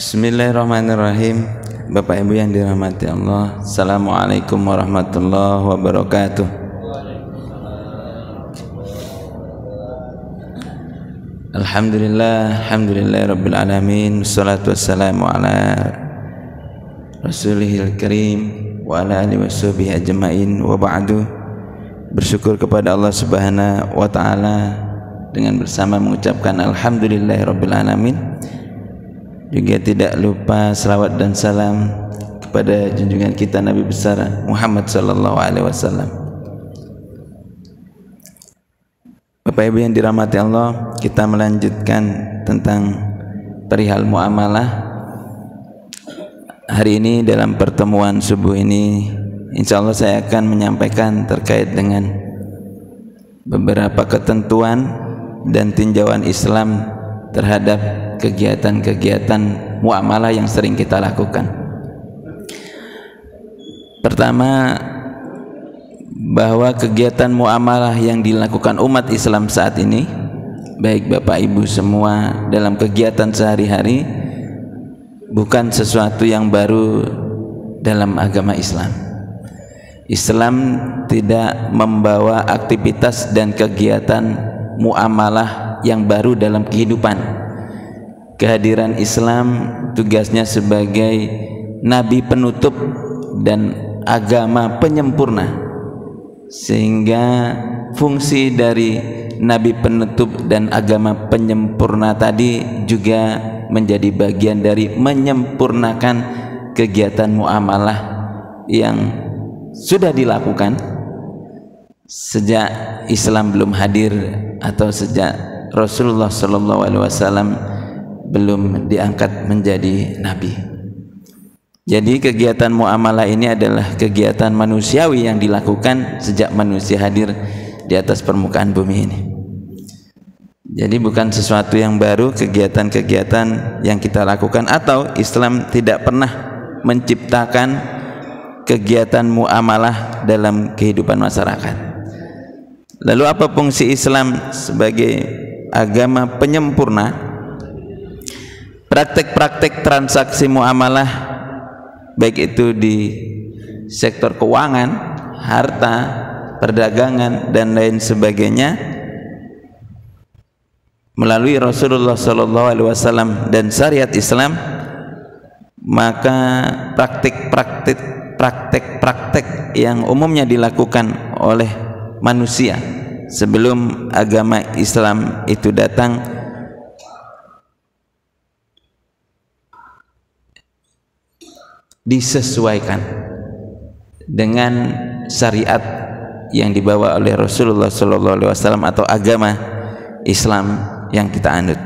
Bismillahirrahmanirrahim. Bapak Ibu yang dirahmati Allah, Assalamualaikum warahmatullahi wabarakatuh. Alhamdulillah rabbil alamin. Wassalatu wassalamu ala rasulihil karim wa ala alihi washabihi ajmain, wa ba'du. Bersyukur kepada Allah subhanahu wa ta'ala dengan bersama mengucapkan alhamdulillahi rabbil alamin. Juga tidak lupa selawat dan salam kepada junjungan kita Nabi besar Muhammad sallallahu alaihi wasallam. Bapak Ibu yang dirahmati Allah, kita melanjutkan tentang perihal muamalah. Hari ini dalam pertemuan subuh ini, insya Allah saya akan menyampaikan terkait dengan beberapa ketentuan dan tinjauan Islam terhadap kegiatan-kegiatan muamalah yang sering kita lakukan. Pertama, bahwa kegiatan muamalah yang dilakukan umat Islam saat ini, baik Bapak Ibu semua dalam kegiatan sehari-hari, bukan sesuatu yang baru dalam agama Islam. Islam tidak membawa aktivitas dan kegiatan muamalah yang baru dalam kehidupan. Kehadiran Islam tugasnya sebagai nabi penutup dan agama penyempurna, sehingga fungsi dari nabi penutup dan agama penyempurna tadi juga menjadi bagian dari menyempurnakan kegiatan muamalah yang sudah dilakukan sejak Islam belum hadir atau sejak Rasulullah sallallahu alaihi wasallam belum diangkat menjadi nabi. Jadi kegiatan muamalah ini adalah kegiatan manusiawi yang dilakukan sejak manusia hadir di atas permukaan bumi ini. Jadi bukan sesuatu yang baru kegiatan-kegiatan yang kita lakukan, atau Islam tidak pernah menciptakan kegiatan muamalah dalam kehidupan masyarakat. Lalu apa fungsi Islam sebagai agama penyempurna? Praktek-praktek transaksi muamalah, baik itu di sektor keuangan, harta, perdagangan dan lain sebagainya, melalui Rasulullah sallallahu alaihi wasallam dan syariat Islam, maka praktek-praktek yang umumnya dilakukan oleh manusia sebelum agama Islam itu datang disesuaikan dengan syariat yang dibawa oleh Rasulullah sallallahu alaihi wasallam atau agama Islam yang kita anut.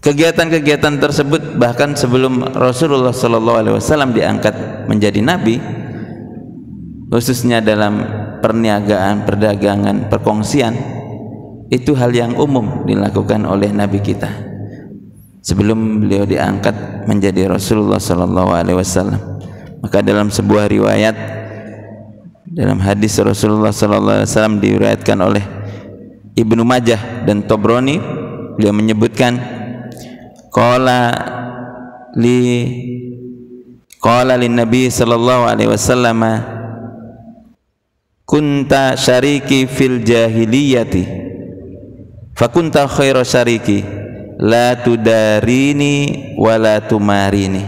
Kegiatan-kegiatan tersebut bahkan sebelum Rasulullah sallallahu alaihi wasallam diangkat menjadi nabi, khususnya dalam perniagaan, perdagangan, perkongsian, itu hal yang umum dilakukan oleh nabi kita sebelum beliau diangkat menjadi Rasulullah sallallahu alaihi wasallam. Maka dalam sebuah riwayat, dalam hadis Rasulullah sallallahu alaihi wasallam diriwayatkan oleh Ibnu Majah dan Tabrani, beliau menyebutkan qala lin Nabi sallallahu alaihi wasallam kunta syariki fil jahiliyati fakunta khaira syariki la tudarini wa la tumarini.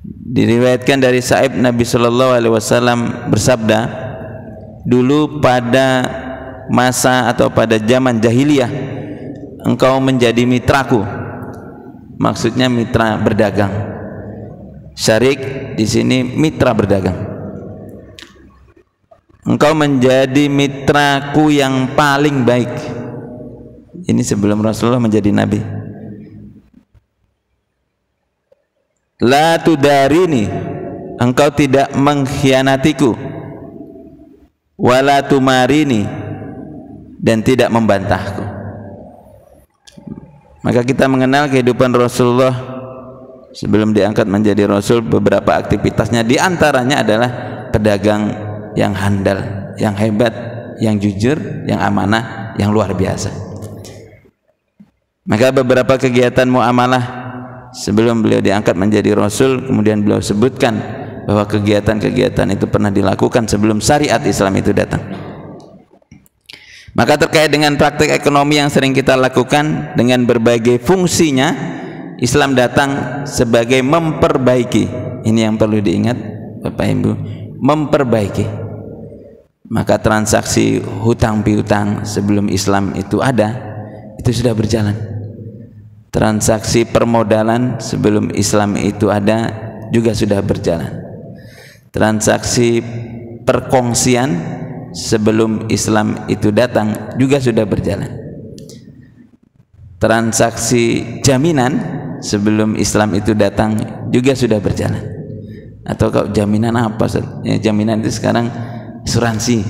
Diriwayatkan dari Sa'ib, Nabi sallallahu alaihi wasallam bersabda, dulu pada masa atau pada zaman jahiliyah engkau menjadi mitraku. Maksudnya mitra berdagang. Syarik di sini mitra berdagang. Engkau menjadi mitraku yang paling baik. Ini sebelum Rasulullah menjadi nabi. La tudarini, engkau tidak mengkhianatiku. Wala tumarini, dan tidak membantahku. Maka kita mengenal kehidupan Rasulullah sebelum diangkat menjadi Rasul. Beberapa aktivitasnya diantaranya adalah pedagang yang handal, yang hebat, yang jujur, yang amanah, yang luar biasa. Maka beberapa kegiatan muamalah sebelum beliau diangkat menjadi Rasul, kemudian beliau sebutkan bahwa kegiatan-kegiatan itu pernah dilakukan sebelum syariat Islam itu datang. Maka terkait dengan praktik ekonomi yang sering kita lakukan dengan berbagai fungsinya, Islam datang sebagai memperbaiki. Ini yang perlu diingat Bapak Ibu, memperbaiki. Maka transaksi hutang piutang sebelum Islam itu ada, itu sudah berjalan. Transaksi permodalan sebelum Islam itu ada juga sudah berjalan. Transaksi perkongsian sebelum Islam itu datang juga sudah berjalan. Transaksi jaminan sebelum Islam itu datang juga sudah berjalan. Atau kalau jaminan apa? Ya, jaminan itu sekarang asuransi.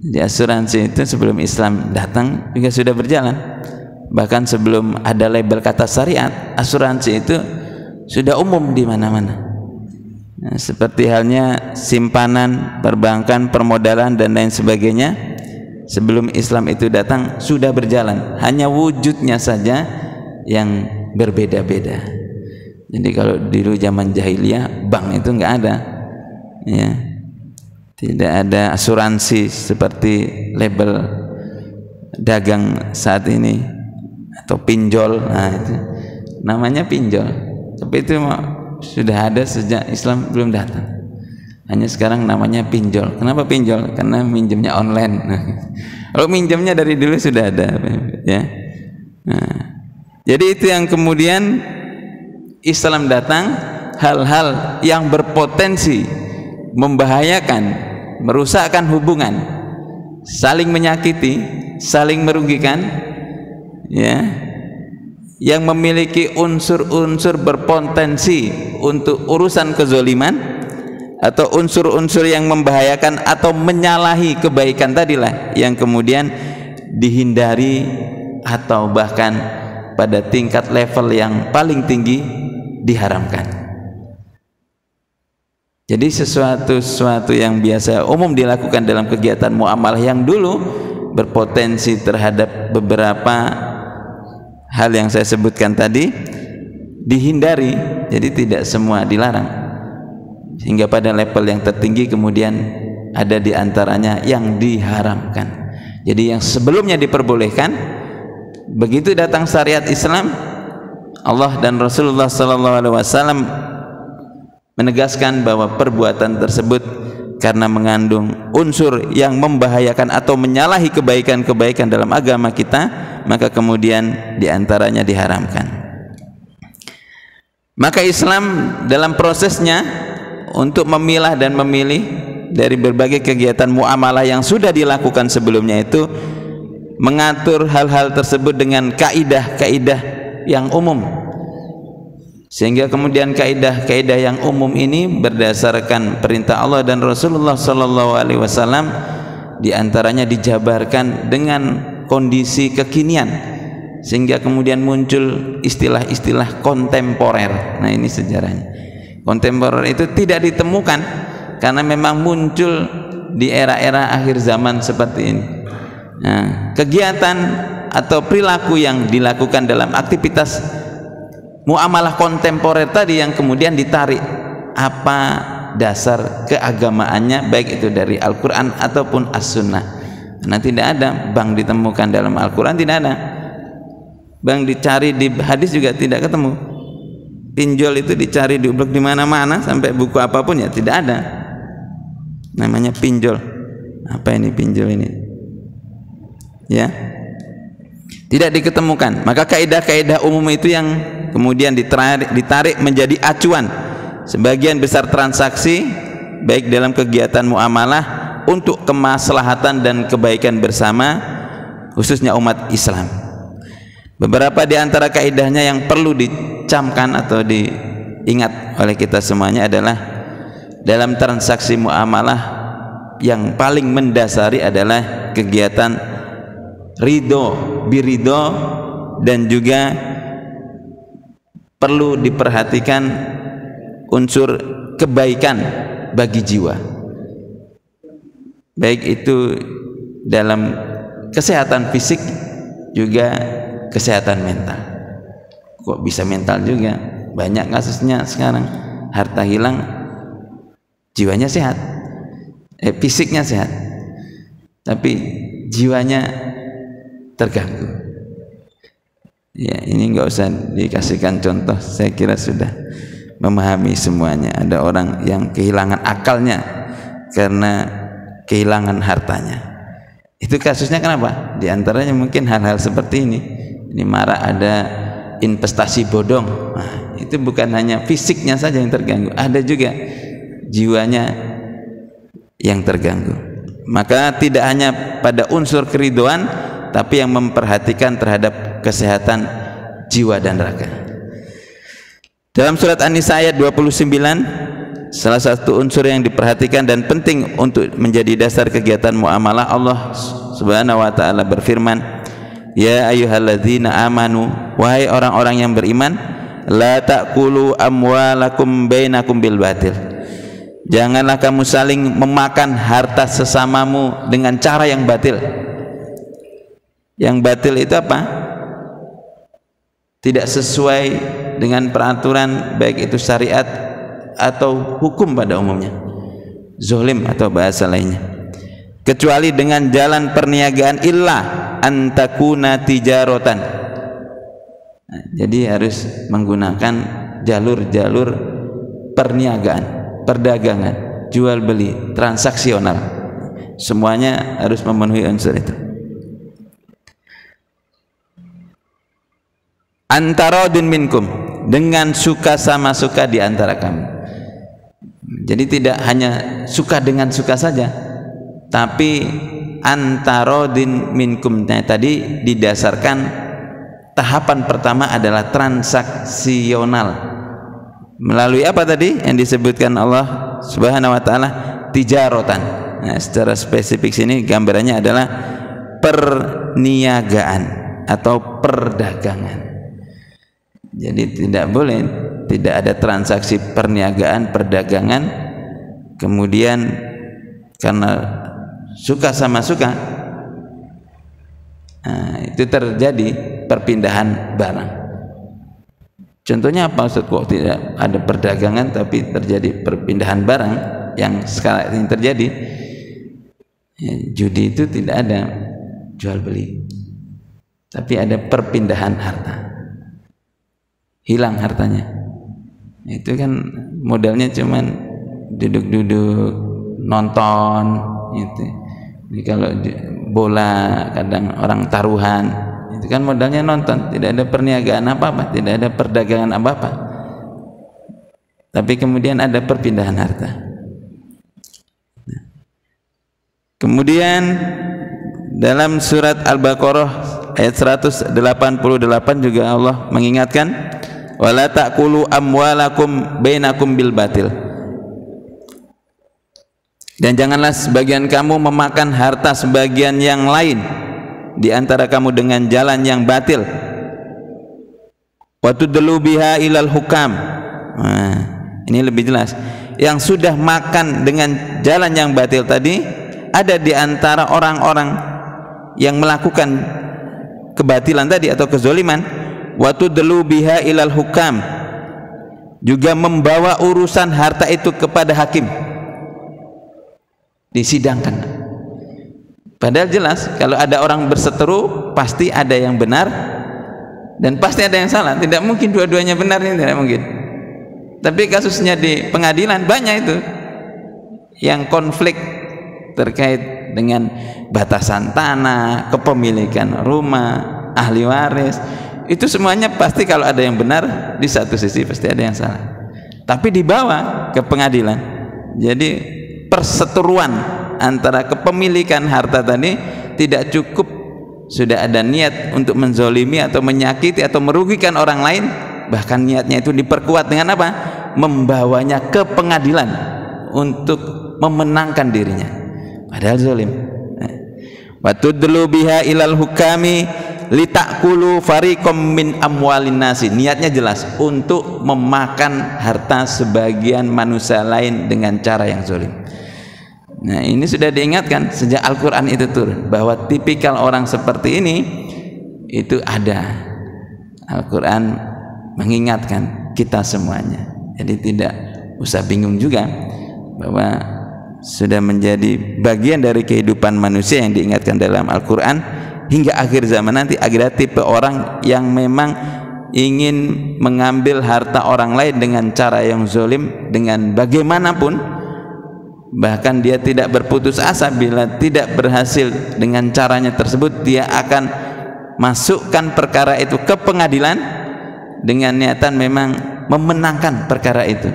Jadi asuransi itu sebelum Islam datang juga sudah berjalan. Bahkan sebelum ada label kata syariat, asuransi itu sudah umum di mana-mana. Nah, seperti halnya simpanan, perbankan, permodalan dan lain sebagainya, sebelum Islam itu datang sudah berjalan. Hanya wujudnya saja yang berbeda-beda. Jadi kalau dulu zaman jahiliyah, bank itu enggak ada, ya. Tidak ada asuransi seperti label dagang saat ini, atau pinjol. Nah, itu namanya pinjol. Tapi itu sudah ada sejak Islam belum datang. Hanya sekarang namanya pinjol. Kenapa pinjol? Karena minjemnya online. Nah, kalau minjemnya dari dulu sudah ada, ya. Nah, jadi itu yang kemudian Islam datang, hal-hal yang berpotensi membahayakan, merusakkan hubungan, saling menyakiti, saling merugikan, ya, yang memiliki unsur-unsur berpotensi untuk urusan kezoliman atau unsur-unsur yang membahayakan atau menyalahi kebaikan tadilah yang kemudian dihindari atau bahkan pada tingkat level yang paling tinggi diharamkan. Jadi sesuatu yang biasa umum dilakukan dalam kegiatan muamalah yang dulu berpotensi terhadap beberapa hal yang saya sebutkan tadi dihindari, jadi tidak semua dilarang, sehingga pada level yang tertinggi kemudian ada di antaranya yang diharamkan. Jadi yang sebelumnya diperbolehkan, begitu datang syariat Islam, Allah dan Rasulullah SAW menegaskan bahwa perbuatan tersebut karena mengandung unsur yang membahayakan atau menyalahi kebaikan-kebaikan dalam agama kita, maka kemudian diantaranya diharamkan. Maka Islam dalam prosesnya untuk memilah dan memilih dari berbagai kegiatan muamalah yang sudah dilakukan sebelumnya itu mengatur hal-hal tersebut dengan kaidah-kaidah yang umum, sehingga kemudian kaidah-kaidah yang umum ini berdasarkan perintah Allah dan Rasulullah SAW diantaranya dijabarkan dengan kondisi kekinian, sehingga kemudian muncul istilah-istilah kontemporer. Nah, ini sejarahnya. Kontemporer itu tidak ditemukan karena memang muncul di era-era akhir zaman seperti ini. Nah, kegiatan atau perilaku yang dilakukan dalam aktivitas muamalah kontemporer tadi yang kemudian ditarik apa dasar keagamaannya, baik itu dari Al-Quran ataupun As-Sunnah. Nah, tidak ada bank ditemukan dalam Al-Quran, tidak ada. Bank dicari di hadis juga tidak ketemu. Pinjol itu dicari di mana-mana, sampai buku apapun ya tidak ada. Namanya pinjol. Apa ini pinjol ini? Ya, tidak diketemukan. Maka kaidah-kaidah umum itu yang kemudian ditarik menjadi acuan sebagian besar transaksi baik dalam kegiatan muamalah untuk kemaslahatan dan kebaikan bersama, khususnya umat Islam. Beberapa di antara kaidahnya yang perlu dicamkan atau diingat oleh kita semuanya adalah dalam transaksi muamalah yang paling mendasari adalah kegiatan ridho, biridho, dan juga perlu diperhatikan unsur kebaikan bagi jiwa, baik itu dalam kesehatan fisik juga kesehatan mental. Kok bisa mental juga? Banyak kasusnya sekarang, harta hilang, jiwanya sehat, fisiknya sehat, tapi jiwanya terganggu. Ya, ini nggak usah dikasihkan contoh, saya kira sudah memahami semuanya. Ada orang yang kehilangan akalnya karena kehilangan hartanya. Itu kasusnya kenapa? Di antaranya mungkin hal-hal seperti ini. Ini marah ada investasi bodong. Nah, itu bukan hanya fisiknya saja yang terganggu, ada juga jiwanya yang terganggu. Maka tidak hanya pada unsur keriduan, tapi yang memperhatikan terhadap kesehatan jiwa dan raga. Dalam surat An-Nisa ayat 29, salah satu unsur yang diperhatikan dan penting untuk menjadi dasar kegiatan muamalah, Allah Subhanahu wa taala berfirman, "Ya ayyuhalladzina amanu, wahai orang-orang yang beriman, la ta'kulu amwalakum bainakum bil batil." Janganlah kamu saling memakan harta sesamamu dengan cara yang batil. Yang batil itu apa? Tidak sesuai dengan peraturan, baik itu syariat atau hukum pada umumnya, zolim atau bahasa lainnya, kecuali dengan jalan perniagaan, illa antakuna tijarotan. Nah, jadi harus menggunakan jalur-jalur perniagaan, perdagangan, jual beli, transaksional, semuanya harus memenuhi unsur itu. Antarodin minkum, dengan suka sama suka di antara kamu. Jadi tidak hanya suka dengan suka saja, tapi antarodin minkum. Nah, tadi didasarkan tahapan pertama adalah transaksional. Melalui apa tadi yang disebutkan Allah Subhanahu wa taala? Tijarotan. Nah, secara spesifik sini gambarannya adalah perniagaan atau perdagangan. Jadi tidak boleh, tidak ada transaksi perniagaan, perdagangan, kemudian karena suka sama suka, nah, itu terjadi perpindahan barang. Contohnya apa Ustaz? Kok tidak ada perdagangan tapi terjadi perpindahan barang yang sekarang ini terjadi? Ya, judi itu tidak ada jual beli, tapi ada perpindahan harta. Hilang hartanya. Itu kan modalnya cuman duduk-duduk nonton gitu. Jadi kalau bola kadang orang taruhan, itu kan modalnya nonton, tidak ada perniagaan apa-apa, tidak ada perdagangan apa-apa. Tapi kemudian ada perpindahan harta. Kemudian dalam surat Al-Baqarah ayat 188 juga Allah mengingatkan, wala ta'kulu amwalakum bainakum bil batil. Dan janganlah sebagian kamu memakan harta sebagian yang lain di antara kamu dengan jalan yang batil. Wa tudlu biha ilal hukam. Nah, ini lebih jelas. Yang sudah makan dengan jalan yang batil tadi, ada di antara orang-orang yang melakukan kebatilan tadi atau kezoliman, wa tudlu biha ilal hukam, juga membawa urusan harta itu kepada hakim, disidangkan. Padahal jelas kalau ada orang berseteru pasti ada yang benar dan pasti ada yang salah, tidak mungkin dua-duanya benar, ini tidak mungkin. Tapi kasusnya di pengadilan banyak itu yang konflik terkait dengan batasan tanah, kepemilikan rumah, ahli waris. Itu semuanya pasti kalau ada yang benar, di satu sisi pasti ada yang salah, tapi dibawa ke pengadilan. Jadi perseteruan antara kepemilikan harta tadi tidak cukup, sudah ada niat untuk menzolimi atau menyakiti atau merugikan orang lain, bahkan niatnya itu diperkuat dengan apa? Membawanya ke pengadilan untuk memenangkan dirinya, padahal zalim. Wa tudlu biha ilal hukami litakulu fariqam min amwalin nasi. Niatnya jelas untuk memakan harta sebagian manusia lain dengan cara yang zalim. Nah, ini sudah diingatkan sejak Al-Quran itu turun bahwa tipikal orang seperti ini itu ada. Al-Quran mengingatkan kita semuanya. Jadi tidak usah bingung juga bahwa sudah menjadi bagian dari kehidupan manusia yang diingatkan dalam Al-Quran hingga akhir zaman nanti. Ada tipe orang yang memang ingin mengambil harta orang lain dengan cara yang zalim, dengan bagaimanapun, bahkan dia tidak berputus asa. Bila tidak berhasil dengan caranya tersebut, dia akan masukkan perkara itu ke pengadilan dengan niatan memang memenangkan perkara itu,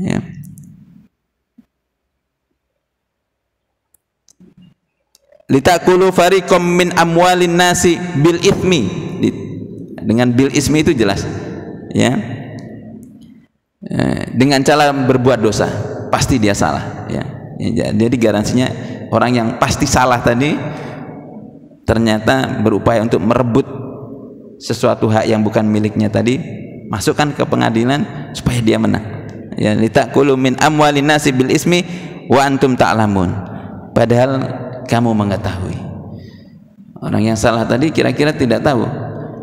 ya. Litakulu fariqam min amwalin nasi bil ithmi, dengan bil ismi itu jelas, ya, dengan cara berbuat dosa pasti dia salah, ya. Jadi garansinya orang yang pasti salah tadi ternyata berupaya untuk merebut sesuatu hak yang bukan miliknya tadi, masukkan ke pengadilan supaya dia menang, ya. Litakulu min amwalin nasi bil ismi wa antum ta'lamun, padahal kamu mengetahui. Orang yang salah tadi kira-kira tidak tahu,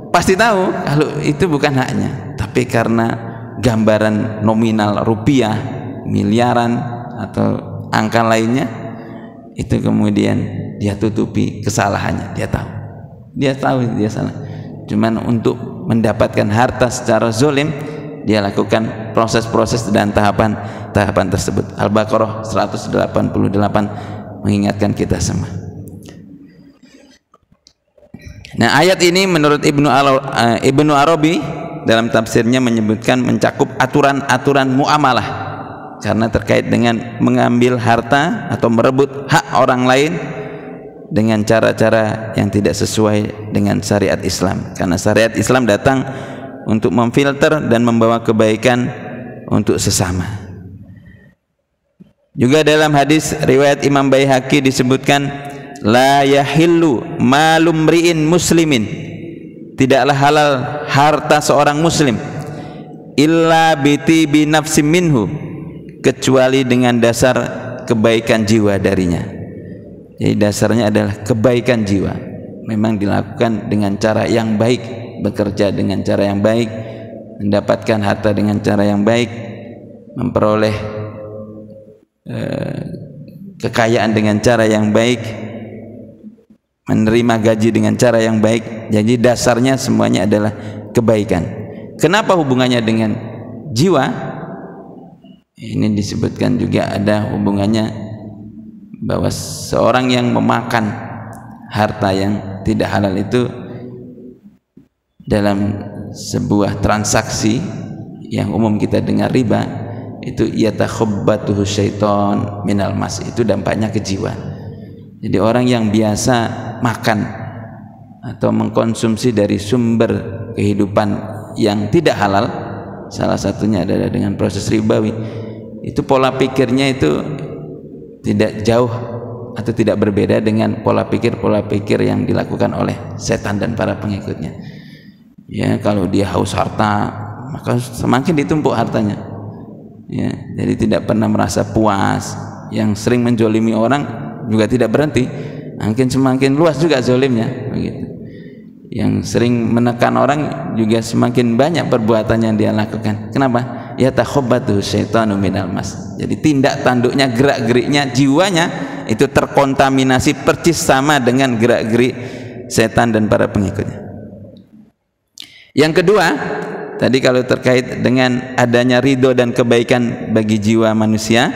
pasti tahu kalau itu bukan haknya, tapi karena gambaran nominal rupiah, miliaran atau angka lainnya, itu kemudian dia tutupi kesalahannya. Dia tahu dia salah, cuman untuk mendapatkan harta secara zalim dia lakukan proses-proses dan tahapan tersebut. Al-Baqarah 188 mengingatkan kita semua. Nah, ayat ini menurut Ibnu Arabi dalam tafsirnya menyebutkan mencakup aturan-aturan muamalah, karena terkait dengan mengambil harta atau merebut hak orang lain dengan cara-cara yang tidak sesuai dengan syariat Islam. Karena syariat Islam datang untuk memfilter dan membawa kebaikan untuk sesama. Juga dalam hadis riwayat Imam Baihaqi disebutkan, la yahillu malum mri'in muslimin, tidaklah halal harta seorang muslim, illa biti bi nafsim minhu, kecuali dengan dasar kebaikan jiwa darinya. Jadi dasarnya adalah kebaikan jiwa, memang dilakukan dengan cara yang baik, bekerja dengan cara yang baik, mendapatkan harta dengan cara yang baik, memperoleh kekayaan dengan cara yang baik, menerima gaji dengan cara yang baik. Jadi dasarnya semuanya adalah kebaikan. Kenapa hubungannya dengan jiwa? Ini disebutkan juga ada hubungannya bahwa seorang yang memakan harta yang tidak halal itu dalam sebuah transaksi yang umum kita dengar riba, itu yatakhabbatuhu syaiton minal mas, itu dampaknya ke jiwa. Jadi orang yang biasa makan atau mengkonsumsi dari sumber kehidupan yang tidak halal, salah satunya adalah dengan proses ribawi, itu pola pikirnya itu tidak jauh atau tidak berbeda dengan pola pikir yang dilakukan oleh setan dan para pengikutnya. Ya, kalau dia haus harta, maka semakin ditumpuk hartanya. Ya, jadi tidak pernah merasa puas. Yang sering menjolimi orang juga tidak berhenti, semakin luas juga zolimnya, begitu. Yang sering menekan orang juga semakin banyak perbuatan yang dia lakukan. Kenapa? Ya takhabbatu syaitanu minal mas. Jadi tindak tanduknya, gerak-geriknya, jiwanya itu terkontaminasi percis sama dengan gerak-gerik setan dan para pengikutnya. Yang kedua, tadi kalau terkait dengan adanya ridho dan kebaikan bagi jiwa manusia,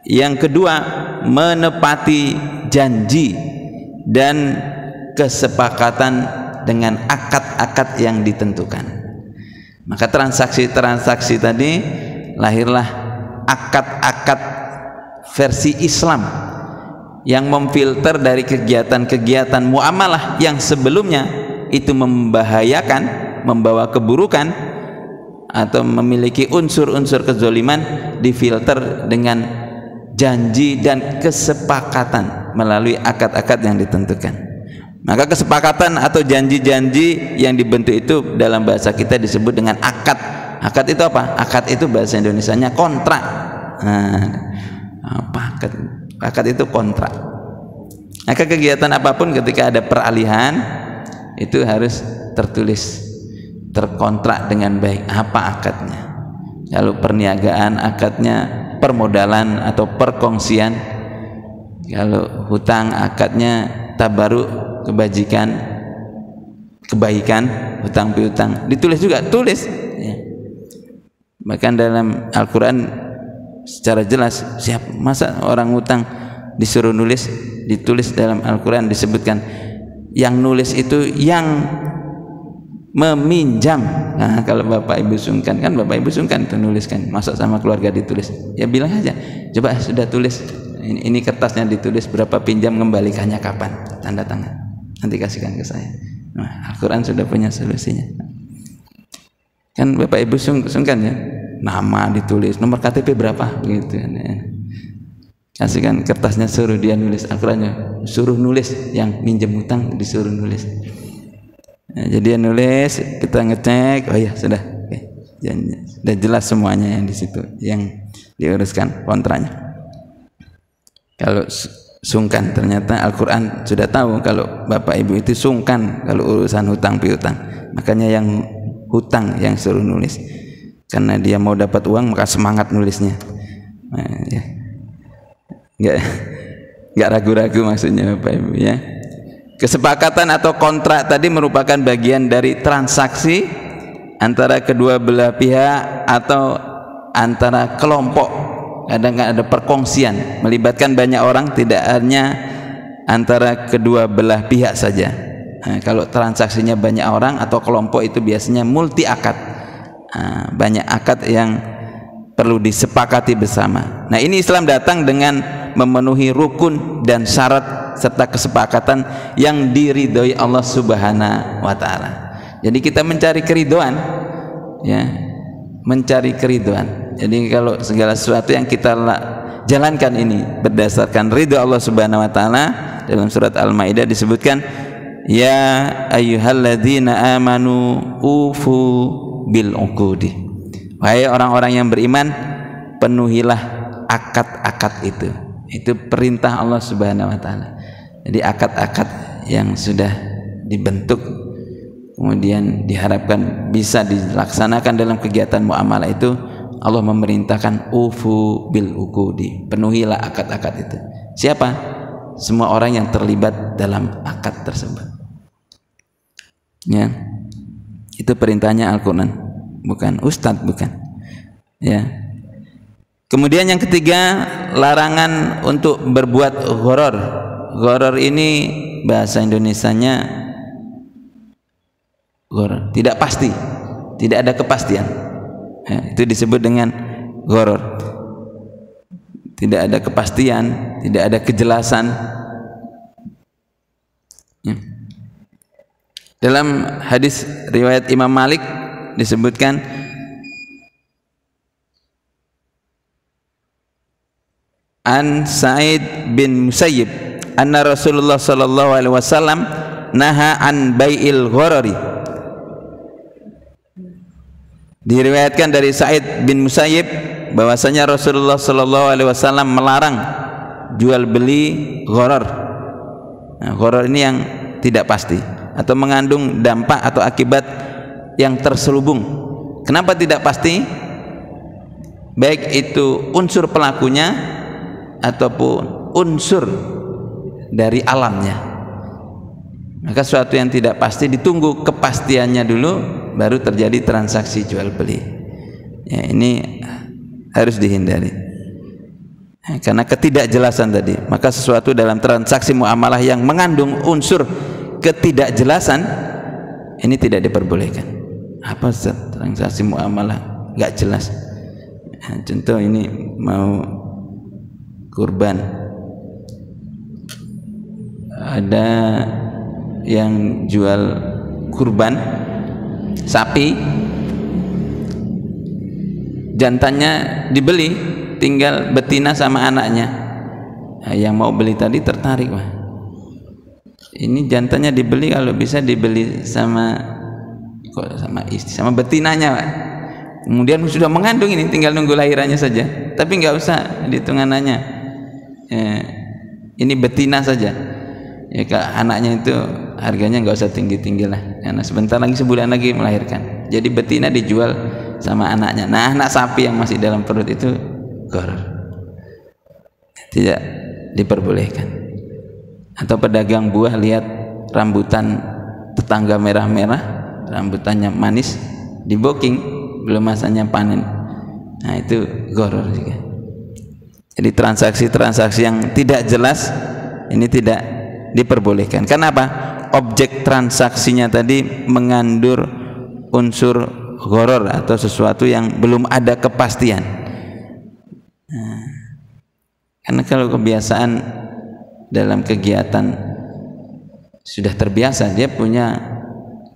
yang kedua menepati janji dan kesepakatan dengan akad-akad yang ditentukan. Maka transaksi-transaksi tadi lahirlah akad-akad versi Islam yang memfilter dari kegiatan-kegiatan muamalah yang sebelumnya itu membahayakan, membawa keburukan atau memiliki unsur-unsur kezoliman, difilter dengan janji dan kesepakatan melalui akad-akad yang ditentukan. Maka kesepakatan atau janji-janji yang dibentuk itu dalam bahasa kita disebut dengan akad. Akad itu apa? Akad itu bahasa Indonesianya kontrak. Akad itu kontrak. Maka kegiatan apapun ketika ada peralihan itu harus tertulis, terkontrak dengan baik apa akadnya. Kalau perniagaan akadnya permodalan atau perkongsian, kalau hutang akadnya tabaruk, kebajikan, kebaikan, hutang piutang, ditulis juga, tulis ya. Bahkan dalam Al-Quran secara jelas, masa orang hutang disuruh nulis, ditulis dalam Al-Quran disebutkan yang nulis itu yang meminjam. Nah, kalau bapak ibu sungkan, kan bapak ibu sungkan itu nuliskan, masa sama keluarga ditulis, ya bilang aja, coba sudah tulis, ini kertasnya ditulis berapa pinjam, kembalikannya kapan, tanda tangan, nanti kasihkan ke saya. Nah, Al-Quran sudah punya solusinya. Kan bapak ibu sungkan ya, nama ditulis, nomor KTP berapa gitu ya. Kasihkan kertasnya, suruh dia nulis. Al-Qurannya suruh nulis, yang minjem hutang disuruh nulis. Nah, jadi dia nulis, kita ngecek, oh iya sudah, oke. Sudah jelas semuanya yang di situ, yang diuruskan kontraknya. Kalau sungkan, ternyata Al-Quran sudah tahu kalau bapak ibu itu sungkan kalau urusan hutang piutang, makanya yang hutang yang suruh nulis, karena dia mau dapat uang maka semangat nulisnya. Nah, ya. Nggak ragu-ragu maksudnya bapak ibu ya. Kesepakatan atau kontrak tadi merupakan bagian dari transaksi antara kedua belah pihak atau antara kelompok. Kadang ada perkongsian melibatkan banyak orang, tidak hanya antara kedua belah pihak saja. Nah, kalau transaksinya banyak orang atau kelompok itu biasanya multi akad. Nah, banyak akad yang perlu disepakati bersama. Nah, ini Islam datang dengan memenuhi rukun dan syarat serta kesepakatan yang diridhoi Allah Subhanahu wa taala. Jadi kita mencari keridhaan ya, mencari keridhaan. Jadi kalau segala sesuatu yang kita jalankan ini berdasarkan ridha Allah Subhanahu wa taala, dalam surat Al-Maidah disebutkan, ya ayyuhalladzina amanu ufu bil uqudi. Wahai orang-orang yang beriman, penuhilah akad-akad itu. Itu perintah Allah Subhanahu wa taala. Jadi akad-akad yang sudah dibentuk kemudian diharapkan bisa dilaksanakan dalam kegiatan muamalah itu, Allah memerintahkan ufu bil uqudi, penuhilah akad-akad itu. Siapa? Semua orang yang terlibat dalam akad tersebut. Ya. Itu perintahnya Al-Qur'an, bukan ustadz, bukan. Ya. Kemudian yang ketiga, larangan untuk berbuat gharar. Gharar ini bahasa Indonesianya gharar, tidak pasti, tidak ada kepastian. Ya, itu disebut dengan gharar. Tidak ada kepastian, tidak ada kejelasan. Ya. Dalam hadis riwayat Imam Malik disebutkan, an Sa'id bin Musayyib anna Rasulullah sallallahu alaihi wasallam naha an bai'il gharari. Diriwayatkan dari Sa'id bin Musayyib bahwasanya Rasulullah sallallahu alaihi wasallam melarang jual beli gharar. Nah, gharar ini yang tidak pasti atau mengandung dampak atau akibat yang terselubung. Kenapa tidak pasti? Baik itu unsur pelakunya ataupun unsur dari alamnya. Maka sesuatu yang tidak pasti ditunggu kepastiannya dulu, baru terjadi transaksi jual beli. Ya, ini harus dihindari. Karena ketidakjelasan tadi, maka sesuatu dalam transaksi muamalah yang mengandung unsur ketidakjelasan ini tidak diperbolehkan. Apa transaksi muamalah nggak jelas? Contoh ini mau kurban, ada yang jual kurban sapi, jantannya dibeli, tinggal betina sama anaknya. Nah, yang mau beli tadi tertarik, wah ini jantannya dibeli, kalau bisa dibeli sama istri, sama betinanya, Pak. Kemudian sudah mengandung, ini tinggal nunggu lahirannya saja, tapi nggak usah dihitung anaknya. Ini betina saja. Ya, anaknya itu harganya nggak usah tinggi-tinggi lah, karena sebentar lagi, sebulan lagi melahirkan. Jadi betina dijual sama anaknya. Nah, anak sapi yang masih dalam perut itu gharar, tidak diperbolehkan. Atau pedagang buah lihat rambutan tetangga merah-merah, rambutannya manis, di booking, belum masanya panen. Nah, itu gharar juga. Jadi transaksi-transaksi yang tidak jelas ini tidak diperbolehkan. Kenapa? Objek transaksinya tadi mengandung unsur gharar atau sesuatu yang belum ada kepastian. Nah, karena kalau kebiasaan dalam kegiatan sudah terbiasa, dia punya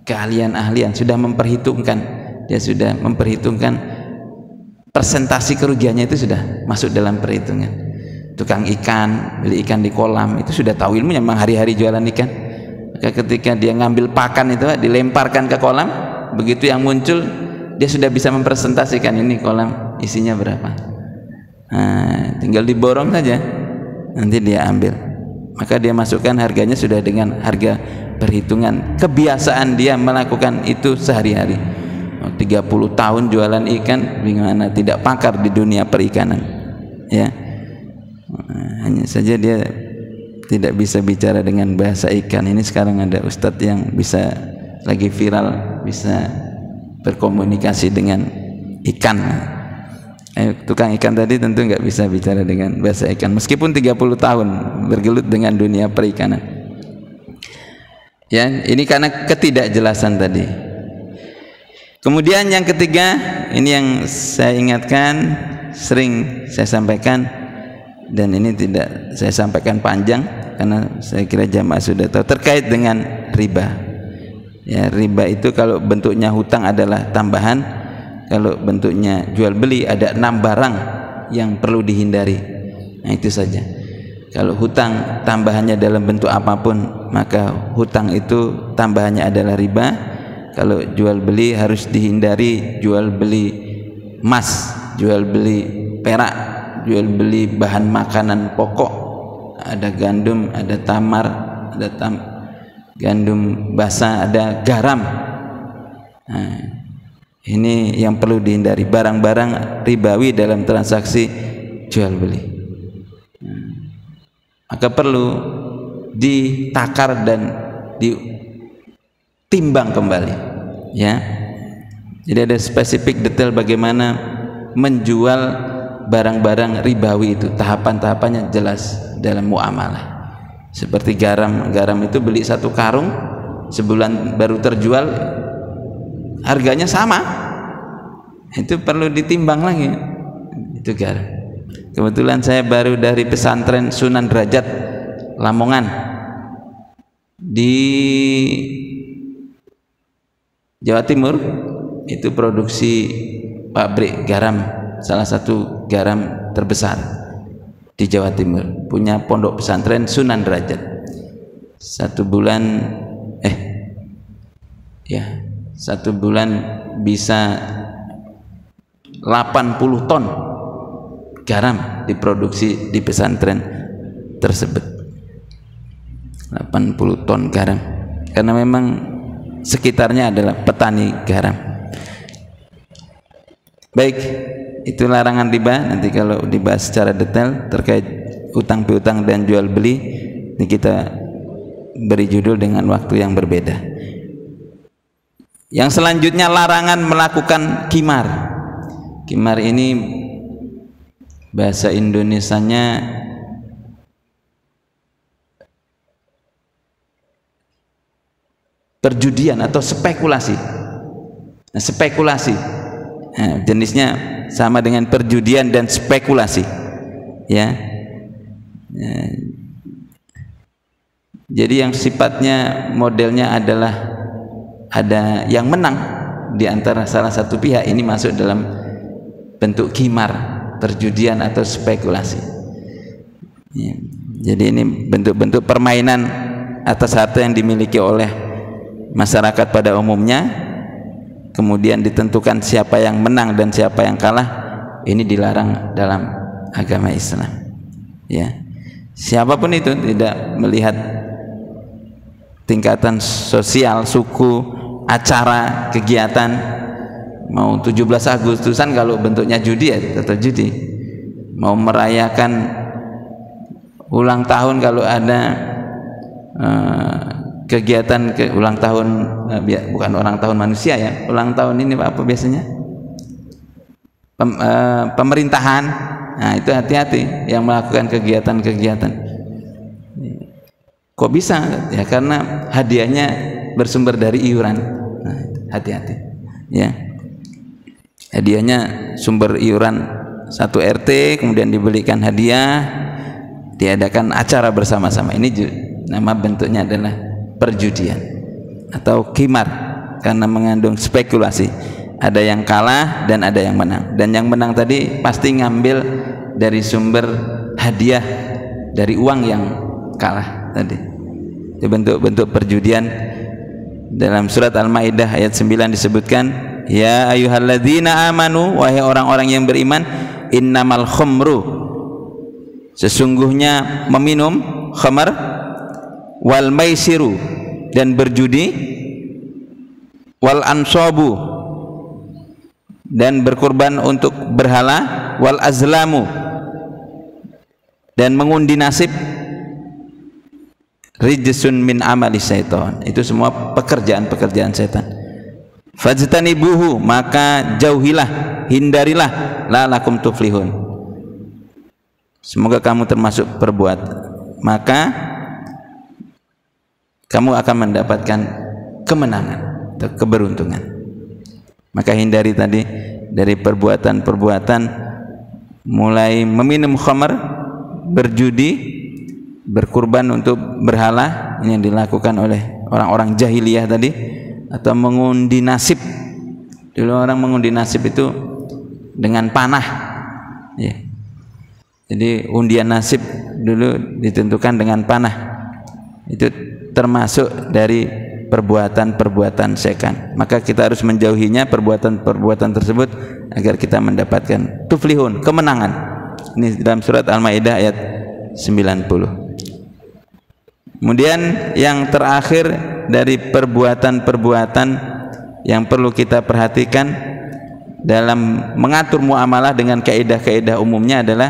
keahlian-ahlian, sudah memperhitungkan, dia sudah memperhitungkan persentasi kerugiannya, itu sudah masuk dalam perhitungan. Tukang ikan, beli ikan di kolam, itu sudah tahu ilmunya, memang hari-hari jualan ikan. Maka ketika dia ngambil pakan itu, dilemparkan ke kolam, begitu yang muncul, dia sudah bisa mempresentasikan ini kolam isinya berapa. Nah, tinggal diborong saja, nanti dia ambil. Maka dia masukkan harganya sudah dengan harga perhitungan. Kebiasaan dia melakukan itu sehari-hari. 30 tahun jualan ikan, bagaimana tidak pakar di dunia perikanan, ya. Hanya saja dia tidak bisa bicara dengan bahasa ikan. Ini sekarang ada ustadz yang bisa, lagi viral, bisa berkomunikasi dengan ikan. Tukang ikan tadi tentu nggak bisa bicara dengan bahasa ikan, meskipun 30 tahun bergelut dengan dunia perikanan. Ya, ini karena ketidakjelasan tadi. Kemudian yang ketiga, ini yang saya ingatkan, sering saya sampaikan, dan ini tidak saya sampaikan panjang karena saya kira jamaah sudah tahu, terkait dengan riba. Ya, riba itu kalau bentuknya hutang adalah tambahan, kalau bentuknya jual beli ada 6 barang yang perlu dihindari. Nah, itu saja. Kalau hutang tambahannya dalam bentuk apapun, maka hutang itu tambahannya adalah riba. Kalau jual beli harus dihindari jual beli emas, jual beli perak, jual beli bahan makanan pokok, ada gandum, ada tamar, ada gandum basah, ada garam. Nah, ini yang perlu dihindari, barang-barang ribawi dalam transaksi jual beli. Maka perlu ditakar dan ditimbang kembali, ya. Jadi ada spesifik detail bagaimana menjual barang-barang ribawi itu, tahapan-tahapannya jelas dalam muamalah. Seperti garam itu beli 1 karung, sebulan baru terjual, harganya sama, itu perlu ditimbang lagi. Itu garam. Kebetulan saya baru dari pesantren Sunan Derajat Lamongan di Jawa Timur, itu produksi pabrik garam, salah satu garam terbesar di Jawa Timur, punya pondok pesantren Sunan Derajat. 1 bulan bisa 80 ton garam diproduksi di pesantren tersebut. 80 ton garam, karena memang sekitarnya adalah petani garam. Baik, itu larangan riba. Nanti kalau dibahas secara detail terkait utang piutang dan jual beli, ini kita beri judul dengan waktu yang berbeda. Yang selanjutnya, larangan melakukan qimar. Qimar ini bahasa Indonesianya perjudian atau spekulasi. Nah, spekulasi, nah, jenisnya sama dengan perjudian dan spekulasi, ya. Jadi yang sifatnya modelnya adalah ada yang menang di antara salah satu pihak, ini masuk dalam bentuk qimar, perjudian atau spekulasi, ya. Jadi ini bentuk-bentuk permainan atas harta yang dimiliki oleh masyarakat pada umumnya, kemudian ditentukan siapa yang menang dan siapa yang kalah. Ini dilarang dalam agama Islam, ya. Siapapun itu, tidak melihat tingkatan sosial, suku, acara, kegiatan. Mau 17 Agustusan kalau bentuknya judi ya tetap judi. Mau merayakan ulang tahun kalau ada kegiatan ulang tahun, bukan ulang tahun manusia ya, ulang tahun ini apa biasanya? Pemerintahan. Nah, itu hati-hati yang melakukan kegiatan-kegiatan. Kok bisa? Ya karena hadiahnya bersumber dari iuran. Nah, hati-hati. Ya. Hadiahnya sumber iuran 1 RT, kemudian dibelikan hadiah, diadakan acara bersama-sama. Ini nama bentuknya adalah perjudian atau qimar, karena mengandung spekulasi. Ada yang kalah dan ada yang menang, dan yang menang tadi pasti ngambil dari sumber hadiah dari uang yang kalah tadi. Itu bentuk-bentuk perjudian. Dalam surat Al-Maidah ayat 9 disebutkan, ya ayyuhalladzina amanu, wahai orang-orang yang beriman, innamal khumru, sesungguhnya meminum khamar, wal maisiru, dan berjudi, wal ansabu, dan berkurban untuk berhala, wal azlamu, dan mengundi nasib, rijsun min amali syaitan, itu semua pekerjaan-pekerjaan setan. Fajtanibuhu, maka jauhilah, hindarilah, la'alakum tuflihun, semoga kamu termasuk perbuat, maka kamu akan mendapatkan kemenangan atau keberuntungan. Maka hindari tadi dari perbuatan-perbuatan mulai meminum khamar, berjudi, berkurban untuk berhala, ini yang dilakukan oleh orang-orang jahiliyah tadi, atau mengundi nasib. Dulu orang mengundi nasib itu dengan panah, ya. Jadi undian nasib dulu ditentukan dengan panah. Itu termasuk dari perbuatan-perbuatan setan. Maka kita harus menjauhinya, perbuatan-perbuatan tersebut, agar kita mendapatkan tuflihun, kemenangan. Ini dalam surat Al-Maidah ayat 90. Kemudian yang terakhir dari perbuatan-perbuatan yang perlu kita perhatikan dalam mengatur muamalah dengan kaidah-kaidah umumnya adalah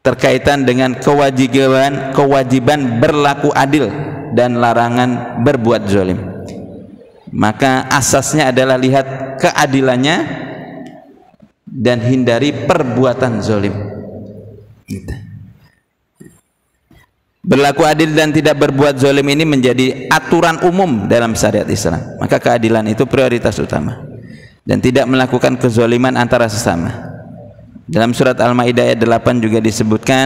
terkaitan dengan kewajiban berlaku adil dan larangan berbuat zalim. Maka asasnya adalah lihat keadilannya dan hindari perbuatan zalim. Berlaku adil dan tidak berbuat zalim ini menjadi aturan umum dalam syariat Islam. Maka keadilan itu prioritas utama, dan tidak melakukan kezaliman antara sesama. Dalam surat Al-Maidah ayat 8 juga disebutkan,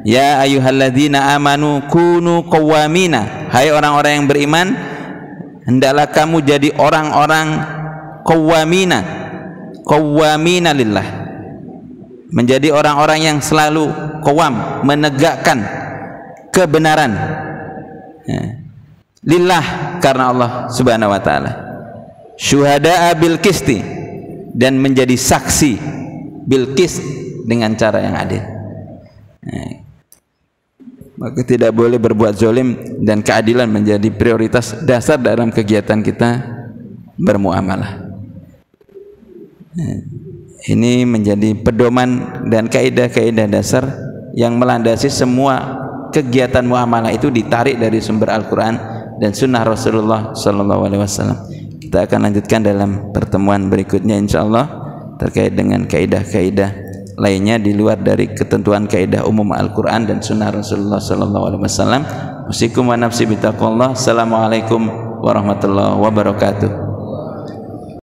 ya ayyuhalladzina amanu kunu qawwamina, hai orang-orang yang beriman, hendaklah kamu jadi orang-orang qawwamina lillah, menjadi orang-orang yang selalu qawwam, menegakkan kebenaran, ya, lillah, karena Allah subhanahu wa ta'ala, syuhada'a bil qisti, dan menjadi saksi bil qist, dengan cara yang adil. Maka tidak boleh berbuat zalim, dan keadilan menjadi prioritas dasar dalam kegiatan kita bermuamalah. Ini menjadi pedoman dan kaidah-kaidah dasar yang melandasi semua kegiatan muamalah itu, ditarik dari sumber Al-Quran dan Sunnah Rasulullah SAW. Kita akan lanjutkan dalam pertemuan berikutnya insyaallah terkait dengan kaidah-kaidah lainnya di luar dari ketentuan kaidah umum Al-Quran dan Sunnah Rasulullah SAW. Usikum wa nafsi bitaqwallah. Assalamualaikum warahmatullahi wabarakatuh.